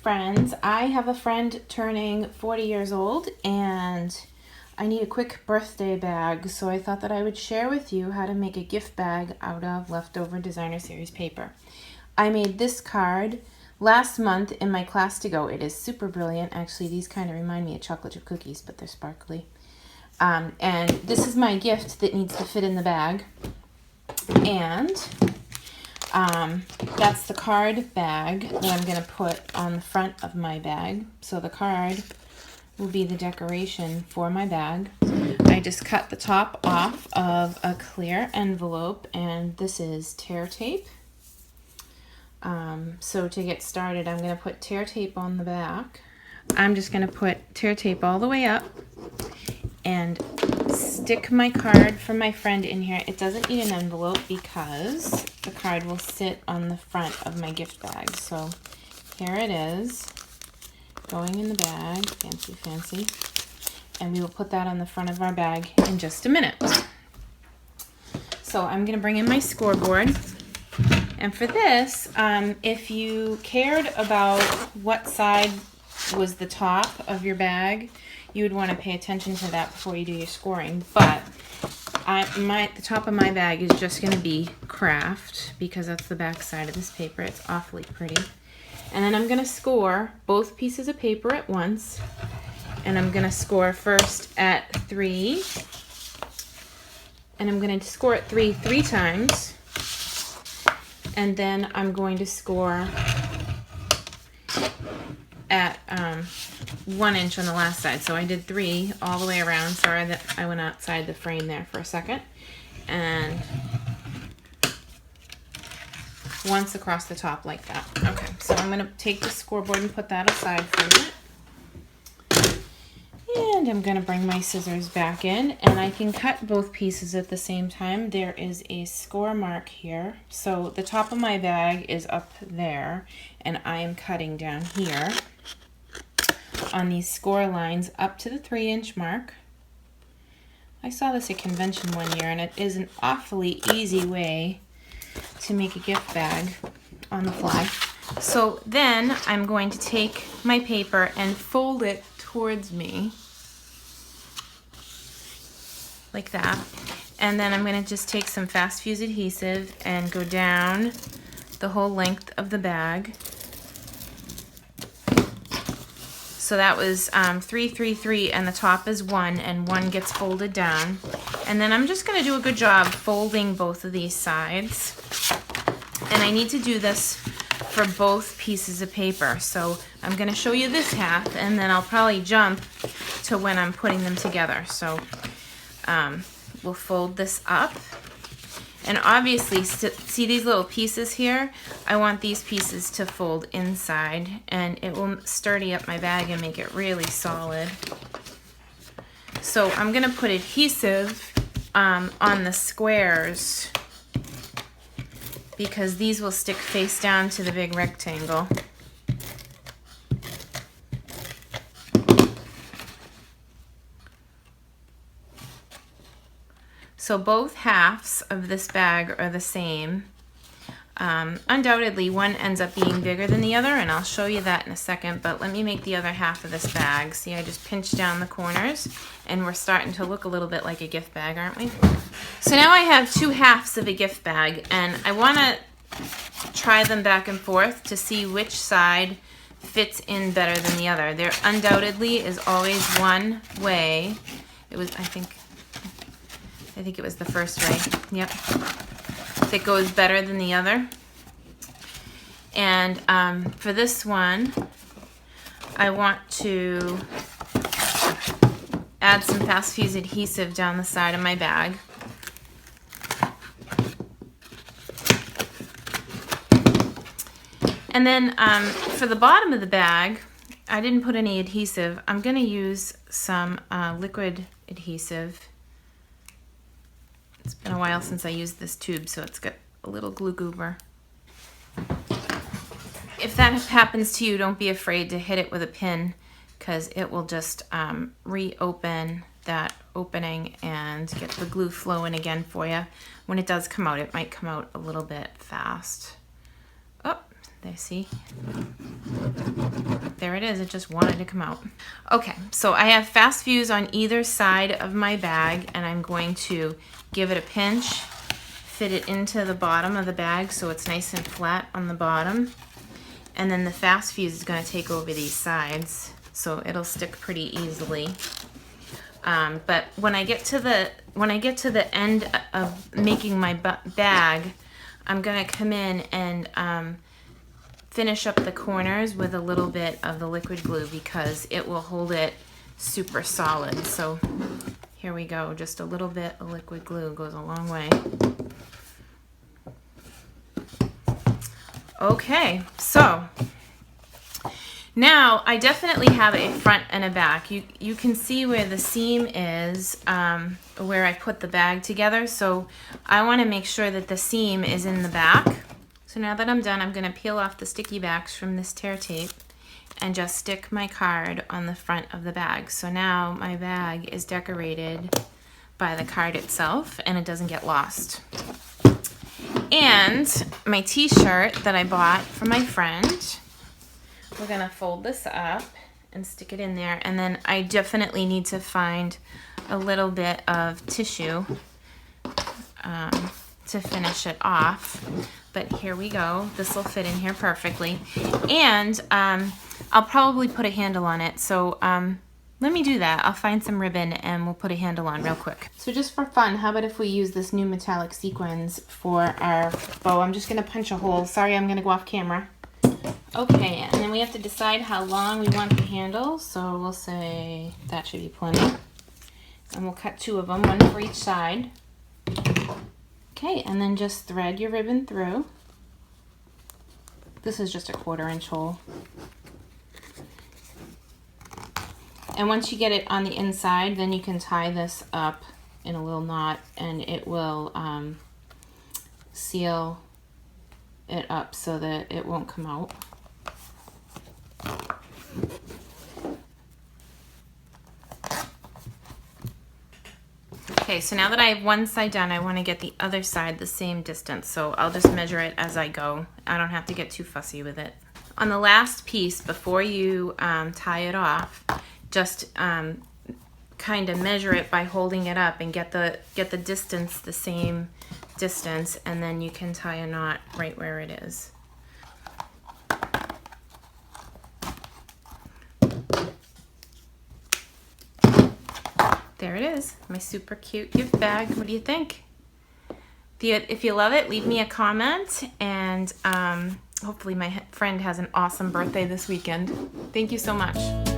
friends. I have a friend turning 40 years old and I need a quick birthday bag, so I thought that I would share with you how to make a gift bag out of leftover Designer Series paper. I made this card last month in my class to go. It is super brilliant. Actually, these kind of remind me of chocolate chip cookies, but they're sparkly. And this is my gift that needs to fit in the bag. And that's the card bag that I'm going to put on the front of my bag. So the card will be the decoration for my bag. I just cut the top off of a clear envelope, and this is tear tape. So to get started, I'm going to put tear tape on the back. I'm just going to put tear tape all the way up and stick my card from my friend in here. It doesn't need an envelope because the card will sit on the front of my gift bag. So here it is, going in the bag, fancy, fancy. And we will put that on the front of our bag in just a minute. So I'm gonna bring in my scoreboard. And for this, if you cared about what side was the top of your bag, you would want to pay attention to that before you do your scoring. But the top of my bag is just going to be craft because that's the back side of this paper. It's awfully pretty. And then I'm going to score both pieces of paper at once. And I'm going to score first at 3. And I'm going to score at 3 times. And then I'm going to score at 1 inch on the last side. So I did 3 all the way around. Sorry that I went outside the frame there for a second. And once across the top like that. Okay, so I'm going to take the scoreboard and put that aside for a minute. And I'm going to bring my scissors back in, and I can cut both pieces at the same time. There is a score mark here. So the top of my bag is up there, and I am cutting down here on these score lines up to the 3-inch mark. I saw this at convention one year, and it is an awfully easy way to make a gift bag on the fly. So then I'm going to take my paper and fold it towards me like that. And then I'm going to just take some fast fuse adhesive and go down the whole length of the bag. So that was 3, 3, 3, and the top is 1, and 1 gets folded down. And then I'm just going to do a good job folding both of these sides. And I need to do this for both pieces of paper. So I'm going to show you this half, and then I'll probably jump to when I'm putting them together. So we'll fold this up. And obviously, see these little pieces here? I want these pieces to fold inside, and it will sturdy up my bag and make it really solid. So I'm gonna put adhesive on the squares because these will stick face down to the big rectangle. So both halves of this bag are the same. Undoubtedly, one ends up being bigger than the other, and I'll show you that in a second, but let me make the other half of this bag. See, I just pinched down the corners, and we're starting to look a little bit like a gift bag, aren't we? So now I have 2 halves of a gift bag, and I want to try them back and forth to see which side fits in better than the other. There undoubtedly is always one way. It was, I think it was the first way, yep, that goes better than the other. And for this one, I want to add some fast fuse adhesive down the side of my bag. And then for the bottom of the bag, I didn't put any adhesive. I'm gonna use some liquid adhesive. It's been a while since I used this tube, so it's got a little glue goober. If that happens to you, don't be afraid to hit it with a pin, because it will just reopen that opening and get the glue flowing again for you. When it does come out, it might come out a little bit fast. Oh, There, see? There it is. It just wanted to come out. Okay, so I have fast fuse on either side of my bag, and I'm going to give it a pinch, fit it into the bottom of the bag so it's nice and flat on the bottom. And then the fast fuse is going to take over these sides, so it'll stick pretty easily. But when I get to the end of making my bag, I'm going to come in and finish up the corners with a little bit of the liquid glue because it will hold it super solid. So here we go. Just a little bit of liquid glue goes a long way. Okay, so now I definitely have a front and a back. You can see where the seam is, where I put the bag together. So I want to make sure that the seam is in the back. So now that I'm done, I'm going to peel off the sticky backs from this tear tape and just stick my card on the front of the bag. So now my bag is decorated by the card itself and it doesn't get lost. And my t-shirt that I bought for my friend, we're going to fold this up and stick it in there. And then I definitely need to find a little bit of tissue to finish it off. But here we go. This will fit in here perfectly. And I'll probably put a handle on it. So let me do that. I'll find some ribbon and we'll put a handle on real quick. So just for fun, how about if we use this new metallic sequins for our bow? I'm just going to punch a hole. Sorry, I'm going to go off camera. Okay, and then we have to decide how long we want the handle. So we'll say that should be plenty. And we'll cut 2 of them, one for each side. Okay, and then just thread your ribbon through. This is just a 1/4 inch hole. And once you get it on the inside, then you can tie this up in a little knot and it will seal it up so that it won't come out. Okay, so now that I have one side done, I want to get the other side the same distance. So I'll just measure it as I go. I don't have to get too fussy with it. On the last piece, before you tie it off, just kind of measure it by holding it up and get the distance the same distance, and then you can tie a knot right where it is. There it is, my super cute gift bag. What do you think? If you love it, leave me a comment, and hopefully my friend has an awesome birthday this weekend. Thank you so much.